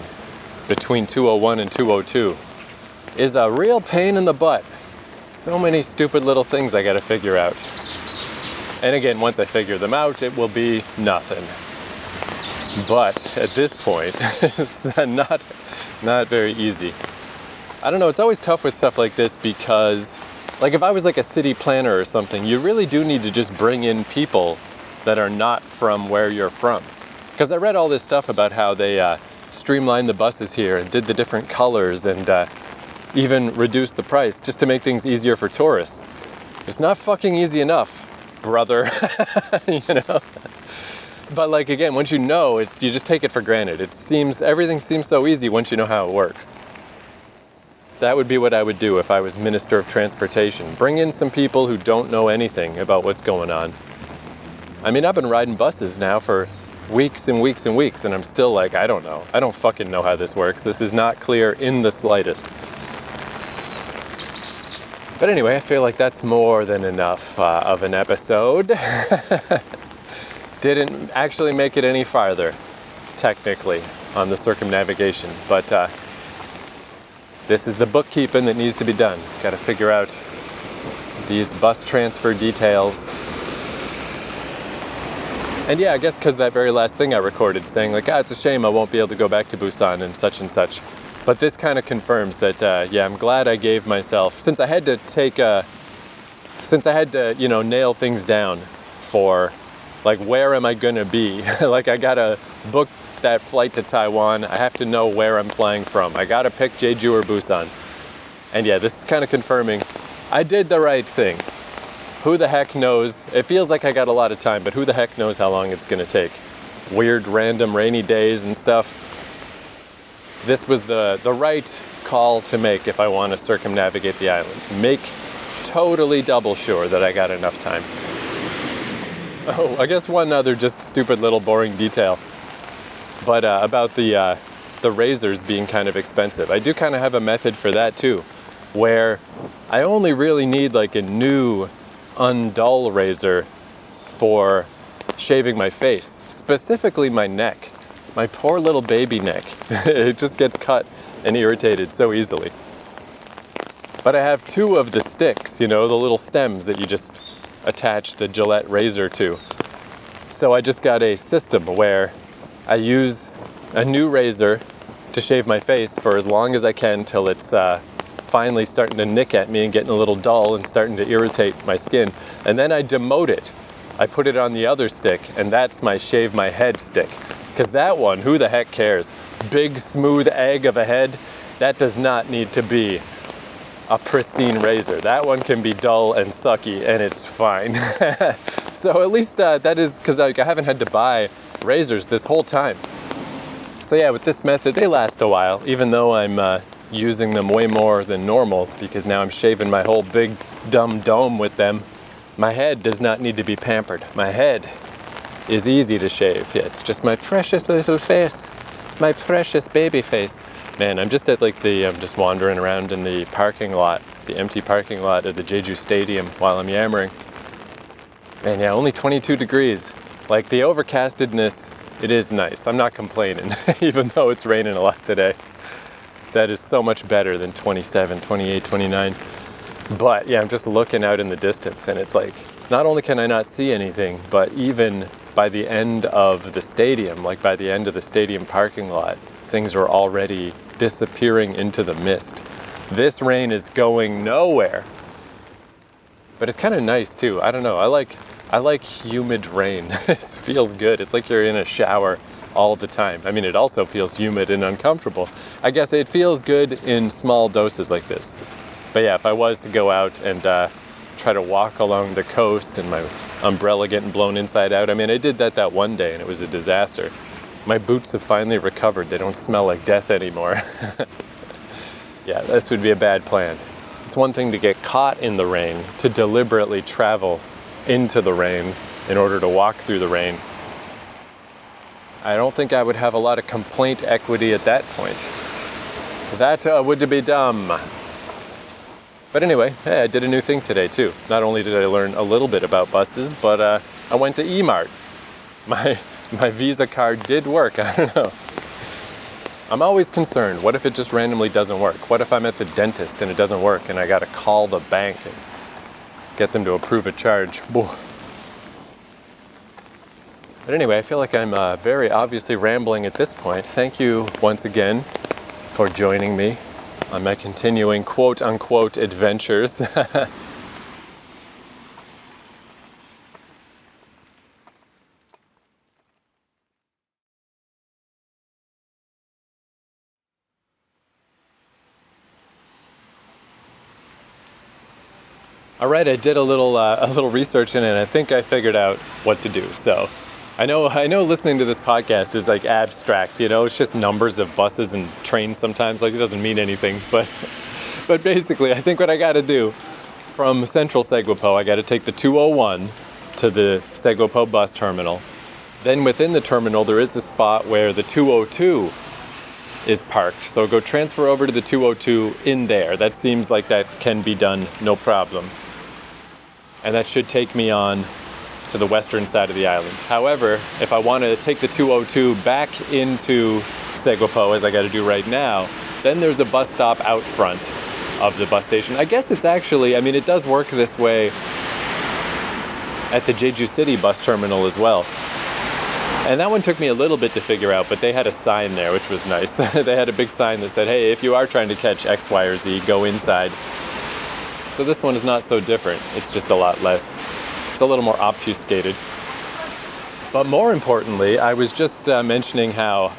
between 201 and 202 is a real pain in the butt. So many stupid little things I gotta figure out. And again, once I figure them out, it will be nothing. But at this point, it's not very easy. I don't know, it's always tough with stuff like this because, like, if I was like a city planner or something, you really do need to just bring in people that are not from where you're from. Because I read all this stuff about how they streamlined the buses here and did the different colors and even reduced the price just to make things easier for tourists. It's not fucking easy enough, brother. You know? But like, again, once you know it, you just take it for granted. Everything seems so easy once you know how it works. That would be what I would do if I was Minister of Transportation. Bring in some people who don't know anything about what's going on. I mean, I've been riding buses now for weeks and weeks and weeks, and I'm still like, I don't know. I don't fucking know how this works. This is not clear in the slightest. But anyway, I feel like that's more than enough of an episode. Didn't actually make it any farther, technically, on the circumnavigation. But this is the bookkeeping that needs to be done. Got to figure out these bus transfer details. And yeah, I guess because that very last thing I recorded saying like, it's a shame I won't be able to go back to Busan and such. But this kind of confirms that, yeah, I'm glad I gave myself, since I had to, you know, nail things down for, like, where am I gonna be? Like, I gotta book that flight to Taiwan. I have to know where I'm flying from. I gotta pick Jeju or Busan. And yeah, this is kind of confirming I did the right thing. Who the heck knows? It feels like I got a lot of time, but who the heck knows how long it's gonna take? Weird, random, rainy days and stuff. This was the right call to make if I want to circumnavigate the island. Make totally double sure that I got enough time. Oh, I guess one other just stupid little boring detail, but about the razors being kind of expensive. I do kind of have a method for that too, where I only really need like a new undull razor for shaving my face, specifically my neck. My poor little baby neck. It just gets cut and irritated so easily. But I have two of the sticks, you know, the little stems that you just attach the Gillette razor to. So I just got a system where I use a new razor to shave my face for as long as I can till it's finally starting to nick at me and getting a little dull and starting to irritate my skin. And then I demote it. I put it on the other stick, and that's my shave my head stick. Because that one, who the heck cares? Big, smooth egg of a head, that does not need to be a pristine razor. That one can be dull and sucky, and it's fine. So at least that is, because I haven't had to buy razors this whole time. So yeah, with this method, they last a while, even though I'm using them way more than normal, because now I'm shaving my whole big dumb dome with them. My head does not need to be pampered. My head is easy to shave. Yeah, it's just my precious little face, my precious baby face. Man, I'm just at I'm just wandering around in the parking lot, the empty parking lot of the Jeju Stadium while I'm yammering. Man, yeah, only 22 degrees. Like, the overcastedness, it is nice. I'm not complaining, even though it's raining a lot today. That is so much better than 27, 28, 29. But yeah, I'm just looking out in the distance, and it's like, not only can I not see anything, but even by the end of the stadium, like by the end of the stadium parking lot, things are already disappearing into the mist. This rain is going nowhere. But it's kind of nice too. I don't know. I like humid rain. It feels good. It's like you're in a shower all the time. I mean, it also feels humid and uncomfortable. I guess it feels good in small doses like this. But yeah, if I was to go out and try to walk along the coast and my umbrella getting blown inside out, I mean, I did that one day and it was a disaster. My boots have finally recovered. They don't smell like death anymore. Yeah, this would be a bad plan. It's one thing to get caught in the rain, to deliberately travel into the rain in order to walk through the rain. I don't think I would have a lot of complaint equity at that point. That would be dumb. But anyway, hey, I did a new thing today too. Not only did I learn a little bit about buses, but I went to E-Mart. My Visa card did work. I don't know. I'm always concerned. What if it just randomly doesn't work? What if I'm at the dentist and it doesn't work and I gotta call the bank and get them to approve a charge? But anyway, I feel like I'm very obviously rambling at this point. Thank you once again for joining me on my continuing quote-unquote adventures. All right, I did a little research in it, and I think I figured out what to do. So, I know listening to this podcast is like abstract, it's just numbers of buses and trains sometimes, like it doesn't mean anything. But basically, I think what I got to do from Central Seogwipo, I got to take the 201 to the Seogwipo bus terminal. Then within the terminal, there is a spot where the 202 is parked. So go transfer over to the 202 in there. That seems like that can be done, no problem. And that should take me on to the western side of the island. However, if I want to take the 202 back into Seogwipo, as I got to do right now, then there's a bus stop out front of the bus station. I guess it's actually, it does work this way at the Jeju City bus terminal as well. And that one took me a little bit to figure out, but they had a sign there, which was nice. They had a big sign that said, hey, if you are trying to catch X, Y, or Z, go inside. So this one is not so different. It's just a lot less. It's a little more obfuscated. But more importantly, I was just mentioning how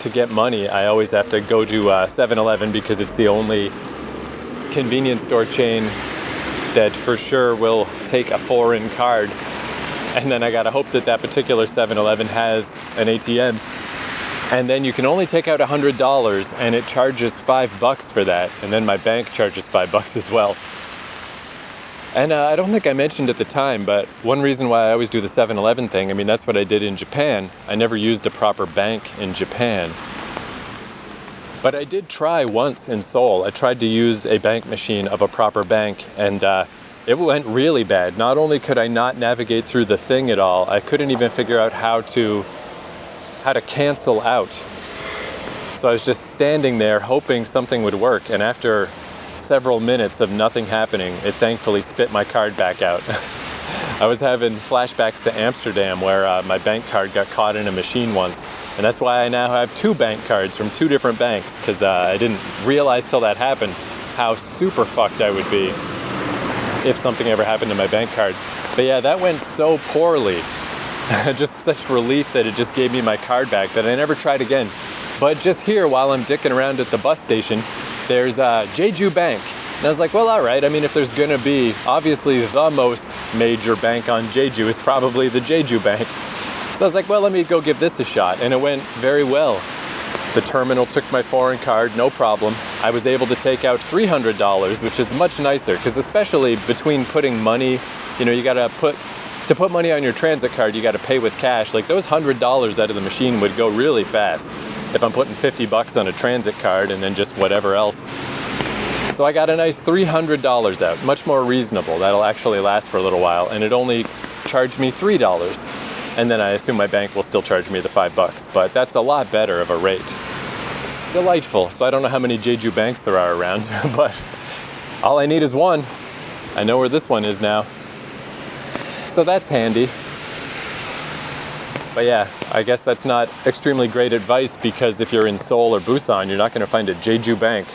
to get money, I always have to go to 7-Eleven because it's the only convenience store chain that for sure will take a foreign card. And then I gotta hope that particular 7-Eleven has an ATM. And then you can only take out $100 and it charges $5 for that. And then my bank charges $5 as well. And I don't think I mentioned at the time, but one reason why I always do the 7-Eleven thing, that's what I did in Japan. I never used a proper bank in Japan. But I did try once in Seoul. I tried to use a bank machine of a proper bank, and it went really bad. Not only could I not navigate through the thing at all, I couldn't even figure out how to cancel out. So I was just standing there hoping something would work, and after several minutes of nothing happening, it thankfully spit my card back out. I was having flashbacks to Amsterdam where my bank card got caught in a machine once, and that's why I now have 2 bank cards from 2 different banks, because I didn't realize till that happened how super fucked I would be if something ever happened to my bank card. But yeah, that went so poorly. Just such relief that it just gave me my card back that I never tried again. But just here, while I'm dicking around at the bus station, there's Jeju Bank. And I was like, well, all right. I mean, if there's gonna be, obviously the most major bank on Jeju is probably the Jeju Bank. So I was like, well, let me go give this a shot. And it went very well. The terminal took my foreign card, no problem. I was able to take out $300, which is much nicer, because especially between putting money, you know, to put money on your transit card, you gotta pay with cash. Like those $100 out of the machine would go really fast if I'm putting 50 bucks on a transit card and then just whatever else. So I got a nice $300 out, much more reasonable. That'll actually last for a little while, and it only charged me $3. And then I assume my bank will still charge me the $5, but that's a lot better of a rate. Delightful. So I don't know how many Jeju banks there are around, but all I need is one. I know where this one is now. So that's handy. But yeah, I guess that's not extremely great advice, because if you're in Seoul or Busan, you're not going to find a Jeju bank.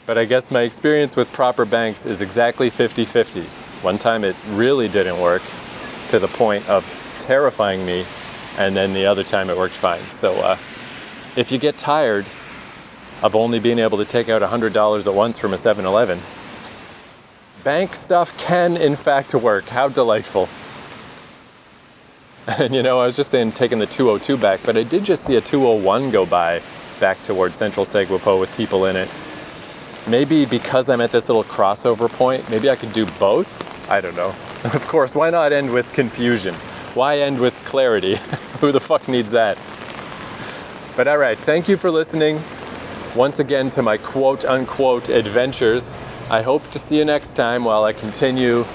But I guess my experience with proper banks is exactly 50-50. One time it really didn't work, to the point of terrifying me, and then the other time it worked fine. So if you get tired of only being able to take out $100 at once from a 7-Eleven, bank stuff can in fact work. How delightful. And you know, I was just saying taking the 202 back, but I did just see a 201 go by back towards central Seogwipo with people in it. Maybe because I'm at this little crossover point, maybe I could do both? I don't know. Of course, why not end with confusion? Why end with clarity? Who the fuck needs that? But all right, thank you for listening once again to my quote-unquote adventures. I hope to see you next time while I continue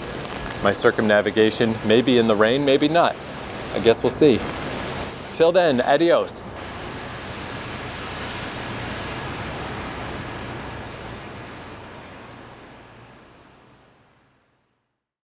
my circumnavigation, maybe in the rain, maybe not. I guess we'll see. Till then, adios.